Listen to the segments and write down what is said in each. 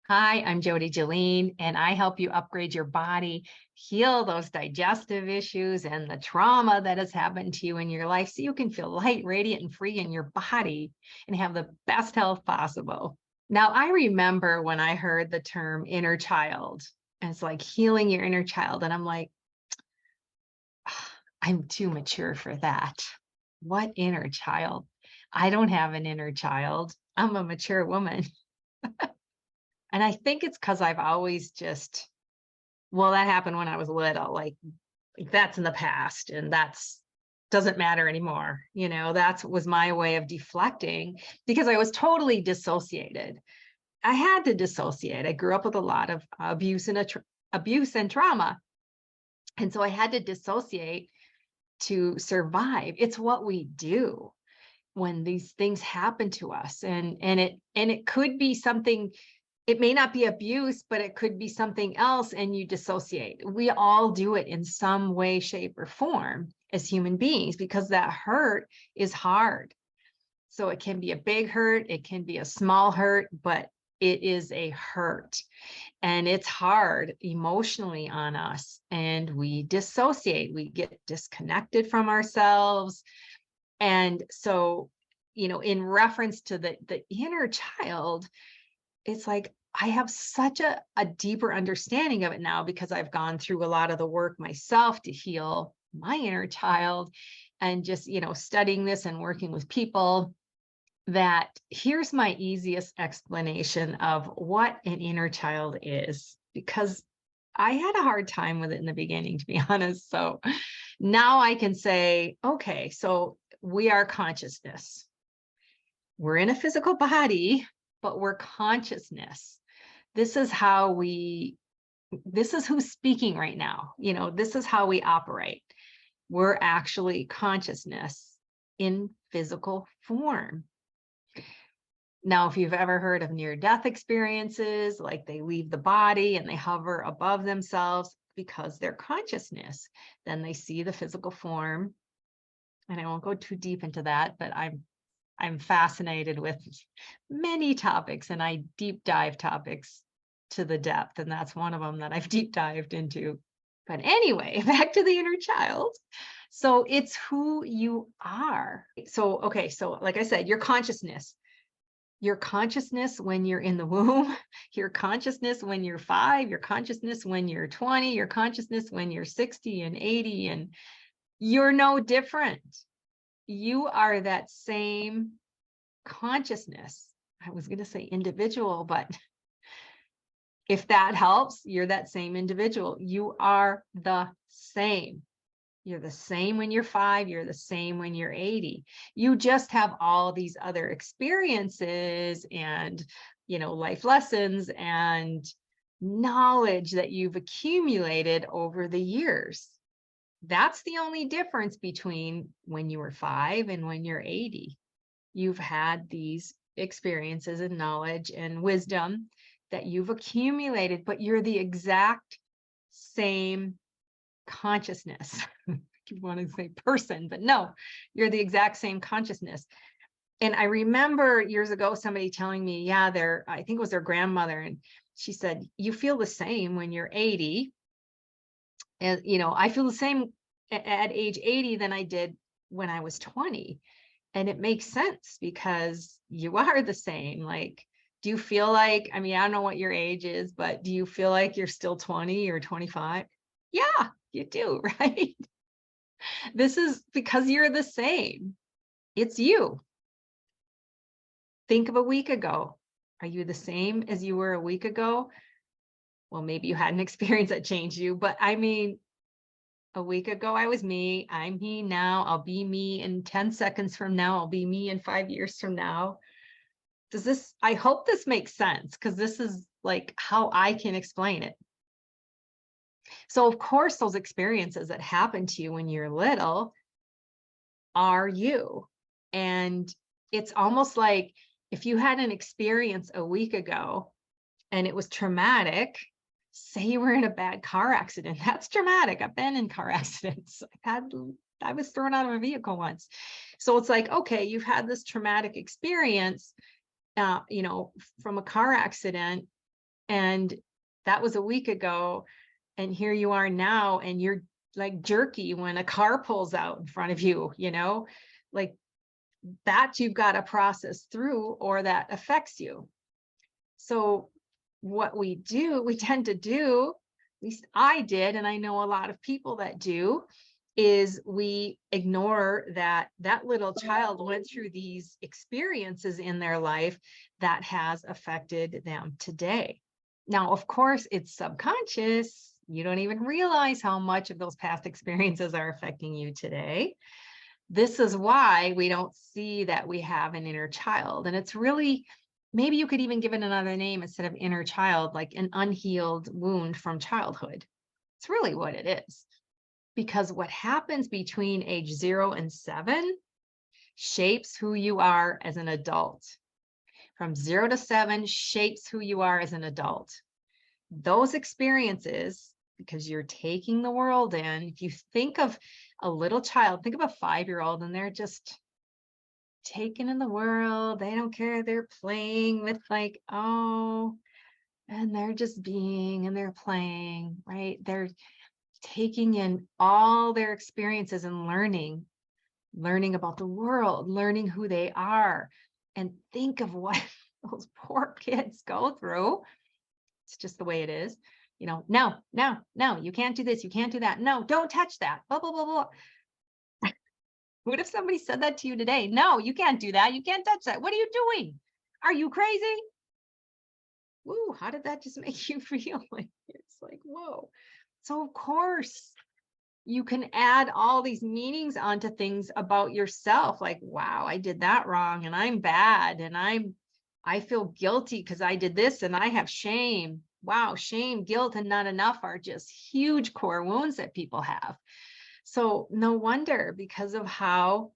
Hi, I'm Jody Jeline, and I help you upgrade your body, heal those digestive issues and the trauma that has happened to you in your life so you can feel light, radiant, and free in your body and have the best health possible. Now, I remember when I heard the term inner child, and it's like healing your inner child. And I'm like, I'm too mature for that. What inner child? I don't have an inner child. I'm a mature woman. And I think it's because I've always just well, that happened when I was little, like, that's in the past, and that's doesn't matter anymore, that was my way of deflecting because I was totally dissociated. I had to dissociate. I grew up with a lot of abuse and trauma, and so I had to dissociate to survive. It's what we do when these things happen to us, and it could be something. It may not be abuse, but it could be something else, and you dissociate. We all do it in some way, shape, or form as human beings because that hurt is hard. So it can be a big hurt, it can be a small hurt, but it is a hurt. And it's hard emotionally on us. And we dissociate, we get disconnected from ourselves. And so, in reference to the inner child, it's like I have such a deeper understanding of it now because I've gone through a lot of the work myself to heal my inner child and just, studying this and working with people that here's my easiest explanation of what an inner child is because I had a hard time with it in the beginning, to be honest. So now I can say, okay, so we are consciousness. We're in a physical body, but we're consciousness. This is how this is who's speaking right now. This is how we operate. We're actually consciousness in physical form. Now, if you've ever heard of near-death experiences, like they leave the body and they hover above themselves because they're consciousness, then they see the physical form. And I won't go too deep into that, but I'm fascinated with many topics and I deep dive topics to the depth. And that's one of them that I've deep dived into. But anyway, back to the inner child. So it's who you are. So, okay. So like I said, your consciousness when you're in the womb, your consciousness when you're 5, your consciousness when you're 20, your consciousness when you're 60 and 80, and you're no different. You are that same consciousness. I was going to say individual, but if that helps, you're that same individual. You are the same. You're the same when you're 5, you're the same when you're 80. You just have all these other experiences and, life lessons and knowledge that you've accumulated over the years. That's the only difference between when you were 5 and when you're 80. You've had these experiences and knowledge and wisdom that you've accumulated, but you're the exact same consciousness. You want to say person, but no, you're the exact same consciousness. And I remember years ago somebody telling me, yeah, I think it was their grandmother, and she said, you feel the same when you're 80. And I feel the same at age 80 than I did when I was 20. And it makes sense because you are the same. Like, do you feel like, I don't know what your age is, but do you feel like you're still 20 or 25? Yeah, you do, right? This is because you're the same. It's you. Think of a week ago. Are you the same as you were a week ago? Well, maybe you had an experience that changed you, but a week ago, I was me. I'm me now. I'll be me in 10 seconds from now. I'll be me in 5 years from now. I hope this makes sense because this is like how I can explain it. So, of course, those experiences that happen to you when you're little are you. And it's almost like if you had an experience a week ago and it was traumatic, say you were in a bad car accident. That's traumatic. I've been in car accidents. I was thrown out of a vehicle once. So it's like, okay, you've had this traumatic experience, from a car accident. And that was a week ago. And here you are now, and you're like jerky when a car pulls out in front of you, like that you've got to process through, or that affects you. So what we tend to do, at least I did, and I know a lot of people that do, is we ignore that little child went through these experiences in their life that has affected them today. Now, of course, it's subconscious. You don't even realize how much of those past experiences are affecting you today. This is why we don't see that we have an inner child. And it's really, maybe you could even give it another name instead of inner child, like an unhealed wound from childhood. It's really what it is. Because what happens between age 0 and 7 shapes who you are as an adult. From 0 to 7 shapes who you are as an adult. Those experiences, because you're taking the world in, if you think of a little child, think of a 5-year-old, and they're just taking in the world. They don't care. They're playing with and they're just being, and they're playing, right? They're taking in all their experiences and learning about the world, learning who they are. And think of what those poor kids go through. It's just the way it is. No, you can't do this. You can't do that. No, don't touch that. Blah, blah, blah, blah. What if somebody said that to you today? No, you can't do that. You can't touch that. What are you doing? Are you crazy? Woo, how did that just make you feel? It's like, whoa. So of course, you can add all these meanings onto things about yourself. Like, wow, I did that wrong, and I'm bad, and I feel guilty because I did this, and I have shame. Wow, shame, guilt, and not enough are just huge core wounds that people have. So no wonder, because of how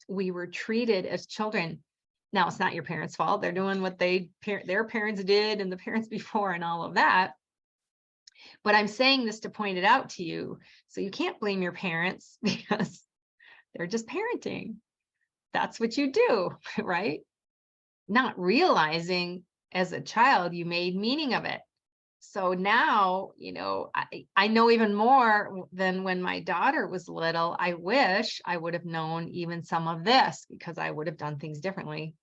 we were treated as children. Now, it's not your parents' fault. They're doing what their parents did, and the parents before, and all of that. But I'm saying this to point it out to you. So you can't blame your parents because they're just parenting. That's what you do, right? Not realizing as a child, you made meaning of it. So now, I know even more than when my daughter was little. I wish I would have known even some of this, because I would have done things differently.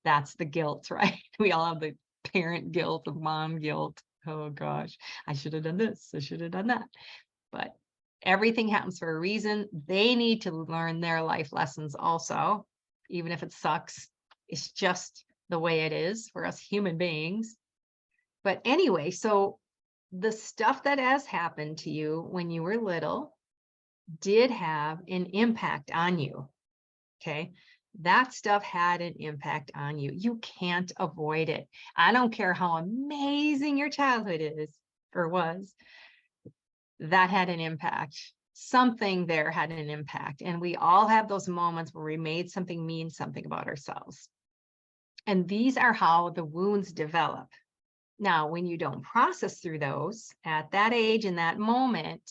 That's the guilt, right? We all have the parent guilt, the mom guilt. Oh gosh, I should have done this. I should have done that. But everything happens for a reason. They need to learn their life lessons also, even if it sucks. It's just the way it is for us human beings. But anyway, so the stuff that has happened to you when you were little did have an impact on you. Okay. That stuff had an impact on you. You can't avoid it. I don't care how amazing your childhood is or was, that had an impact. Something there had an impact. And we all have those moments where we made something mean something about ourselves. And these are how the wounds develop. Now, when you don't process through those at that age, in that moment,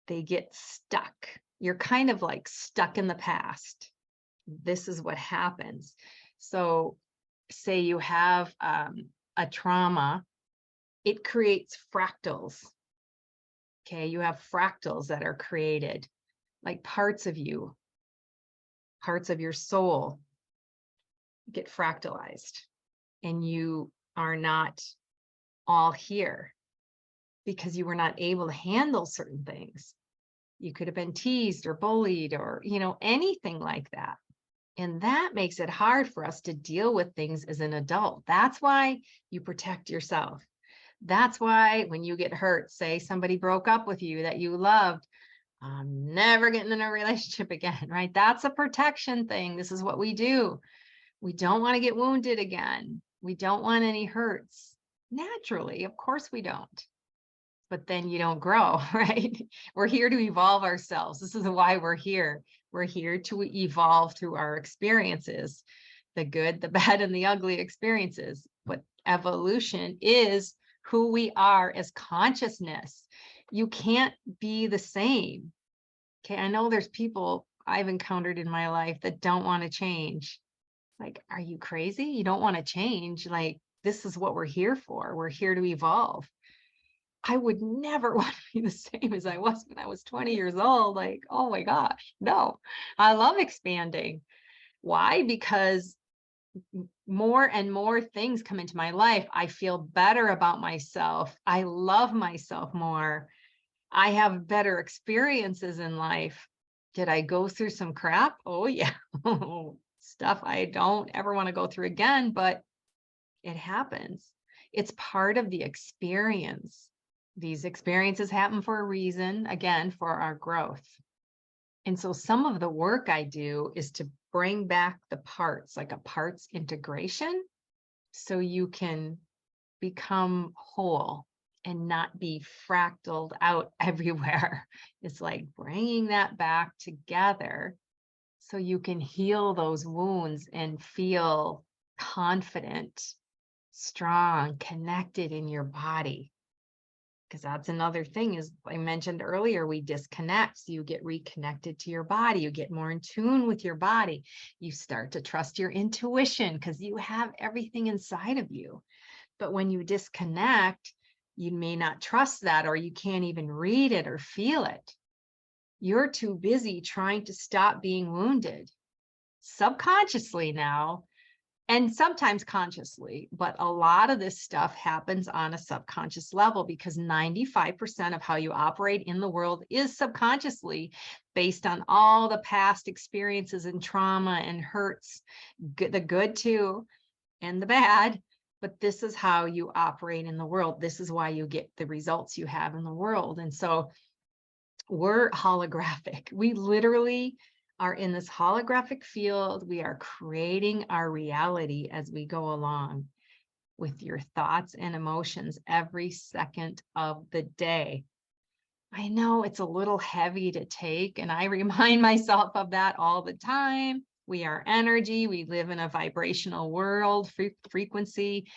they get stuck. You're kind of like stuck in the past. This is what happens. So say you have a trauma, it creates fractals. Okay, you have fractals that are created, like parts of you, parts of your soul get fractalized, and you are not all here because you were not able to handle certain things. You could have been teased or bullied or, anything like that. And that makes it hard for us to deal with things as an adult. That's why you protect yourself. That's why when you get hurt, say somebody broke up with you that you loved, I'm never getting in a relationship again, right? That's a protection thing. This is what we do. We don't want to get wounded again. We don't want any hurts. Naturally, of course we don't. But then you don't grow, right? We're here to evolve ourselves. This is why we're here. We're here to evolve through our experiences, the good, the bad, and the ugly experiences. But evolution is who we are as consciousness. You can't be the same. Okay, I know there's people I've encountered in my life that don't want to change. Like, are you crazy? You don't want to change. Like, this is what we're here for. We're here to evolve. I would never want to be the same as I was when I was 20 years old. Like, oh my gosh, no, I love expanding. Why? Because more and more things come into my life. I feel better about myself. I love myself more. I have better experiences in life. Did I go through some crap? Oh, yeah. Stuff I don't ever want to go through again, but it happens. It's part of the experience. These experiences happen for a reason, again, for our growth. And so some of the work I do is to bring back the parts, like a parts integration, so you can become whole and not be fractaled out everywhere. It's like bringing that back together so you can heal those wounds and feel confident, strong, connected in your body. Because that's another thing, is I mentioned earlier, we disconnect. So you get reconnected to your body. You get more in tune with your body. You start to trust your intuition because you have everything inside of you. But when you disconnect, you may not trust that, or you can't even read it or feel it. You're too busy trying to stop being wounded subconsciously now, and sometimes consciously, but a lot of this stuff happens on a subconscious level because 95% of how you operate in the world is subconsciously, based on all the past experiences and trauma and hurts, the good too, and the bad. But this is how you operate in the world. This is why you get the results you have in the world. And so we're holographic. We literally are in this holographic field. We are creating our reality as we go along with your thoughts and emotions every second of the day. I know it's a little heavy to take, and I remind myself of that all the time. We are energy. We live in a vibrational world, frequency.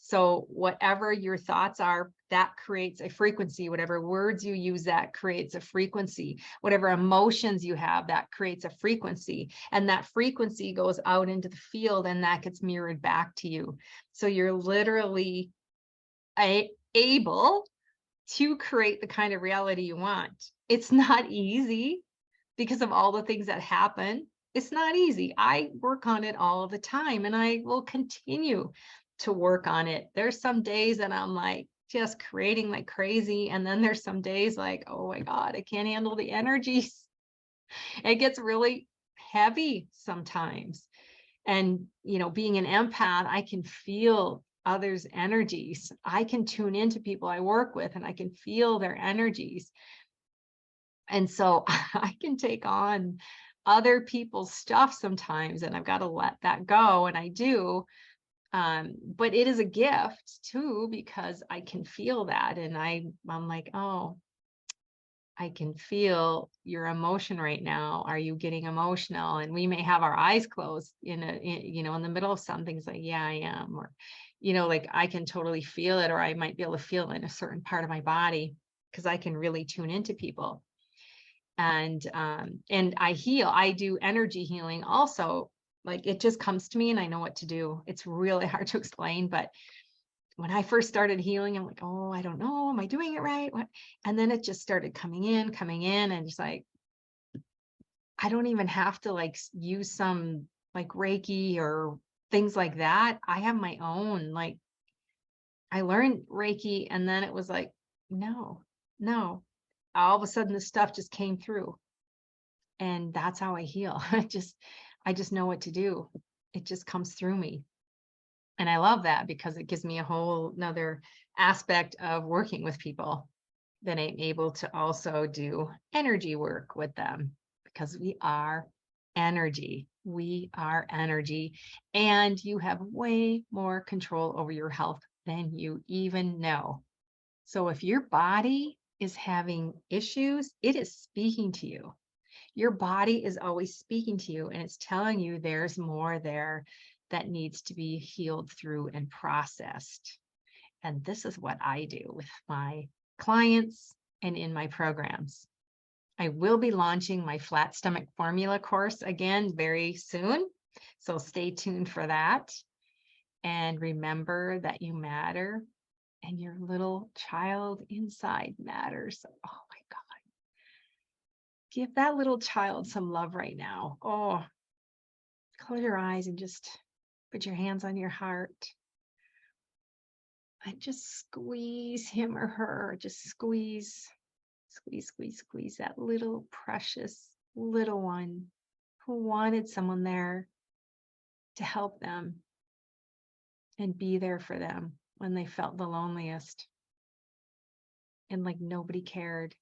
So whatever your thoughts are, that creates a frequency. Whatever words you use, that creates a frequency. Whatever emotions you have, that creates a frequency. And that frequency goes out into the field, and that gets mirrored back to you. So you're literally able to create the kind of reality you want. It's not easy because of all the things that happen. It's not easy. I work on it all the time, and I will continue to work on it. There's some days that I'm like just creating like crazy. And then there's some days like, oh my God, I can't handle the energies. It gets really heavy sometimes. And, being an empath, I can feel others' energies. I can tune into people I work with, and I can feel their energies. And so I can take on other people's stuff sometimes, and I've got to let that go. And I do. But it is a gift too, because I can feel that. And I'm like, oh, I can feel your emotion right now. Are you getting emotional? And we may have our eyes closed in the middle of something. It's like, yeah, I am. Or, like I can totally feel it, or I might be able to feel it in a certain part of my body because I can really tune into people. And I heal. I do energy healing also. Like it just comes to me and I know what to do. It's really hard to explain, but when I first started healing, I'm like, oh, I don't know. Am I doing it right? What? And then it just started coming in, and it's like, I don't even have to like use some like Reiki or things like that. I have my own, like I learned Reiki, and then it was like, no. All of a sudden this stuff just came through. And that's how I heal. I just know what to do. It just comes through me. And I love that because it gives me a whole nother aspect of working with people that I'm able to also do energy work with them, because we are energy. We are energy, and you have way more control over your health than you even know. So if your body is having issues, it is speaking to you. Your body is always speaking to you, and it's telling you there's more there that needs to be healed through and processed. And this is what I do with my clients and in my programs. I will be launching my flat stomach formula course again very soon. So stay tuned for that. and remember that you matter and your little child inside matters. Oh my God. Give that little child some love right now. Oh, close your eyes and just put your hands on your heart and just squeeze him or her. Just squeeze, squeeze, squeeze, squeeze that little precious little one who wanted someone there to help them and be there for them when they felt the loneliest and like nobody cared.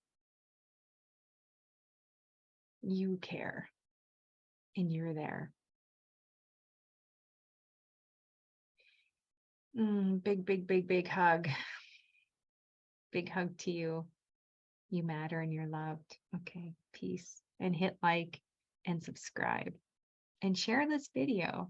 You care and you're there. Big, big, big, big hug. Big hug to you. You matter and you're loved. Okay, peace. And hit like and subscribe and share this video.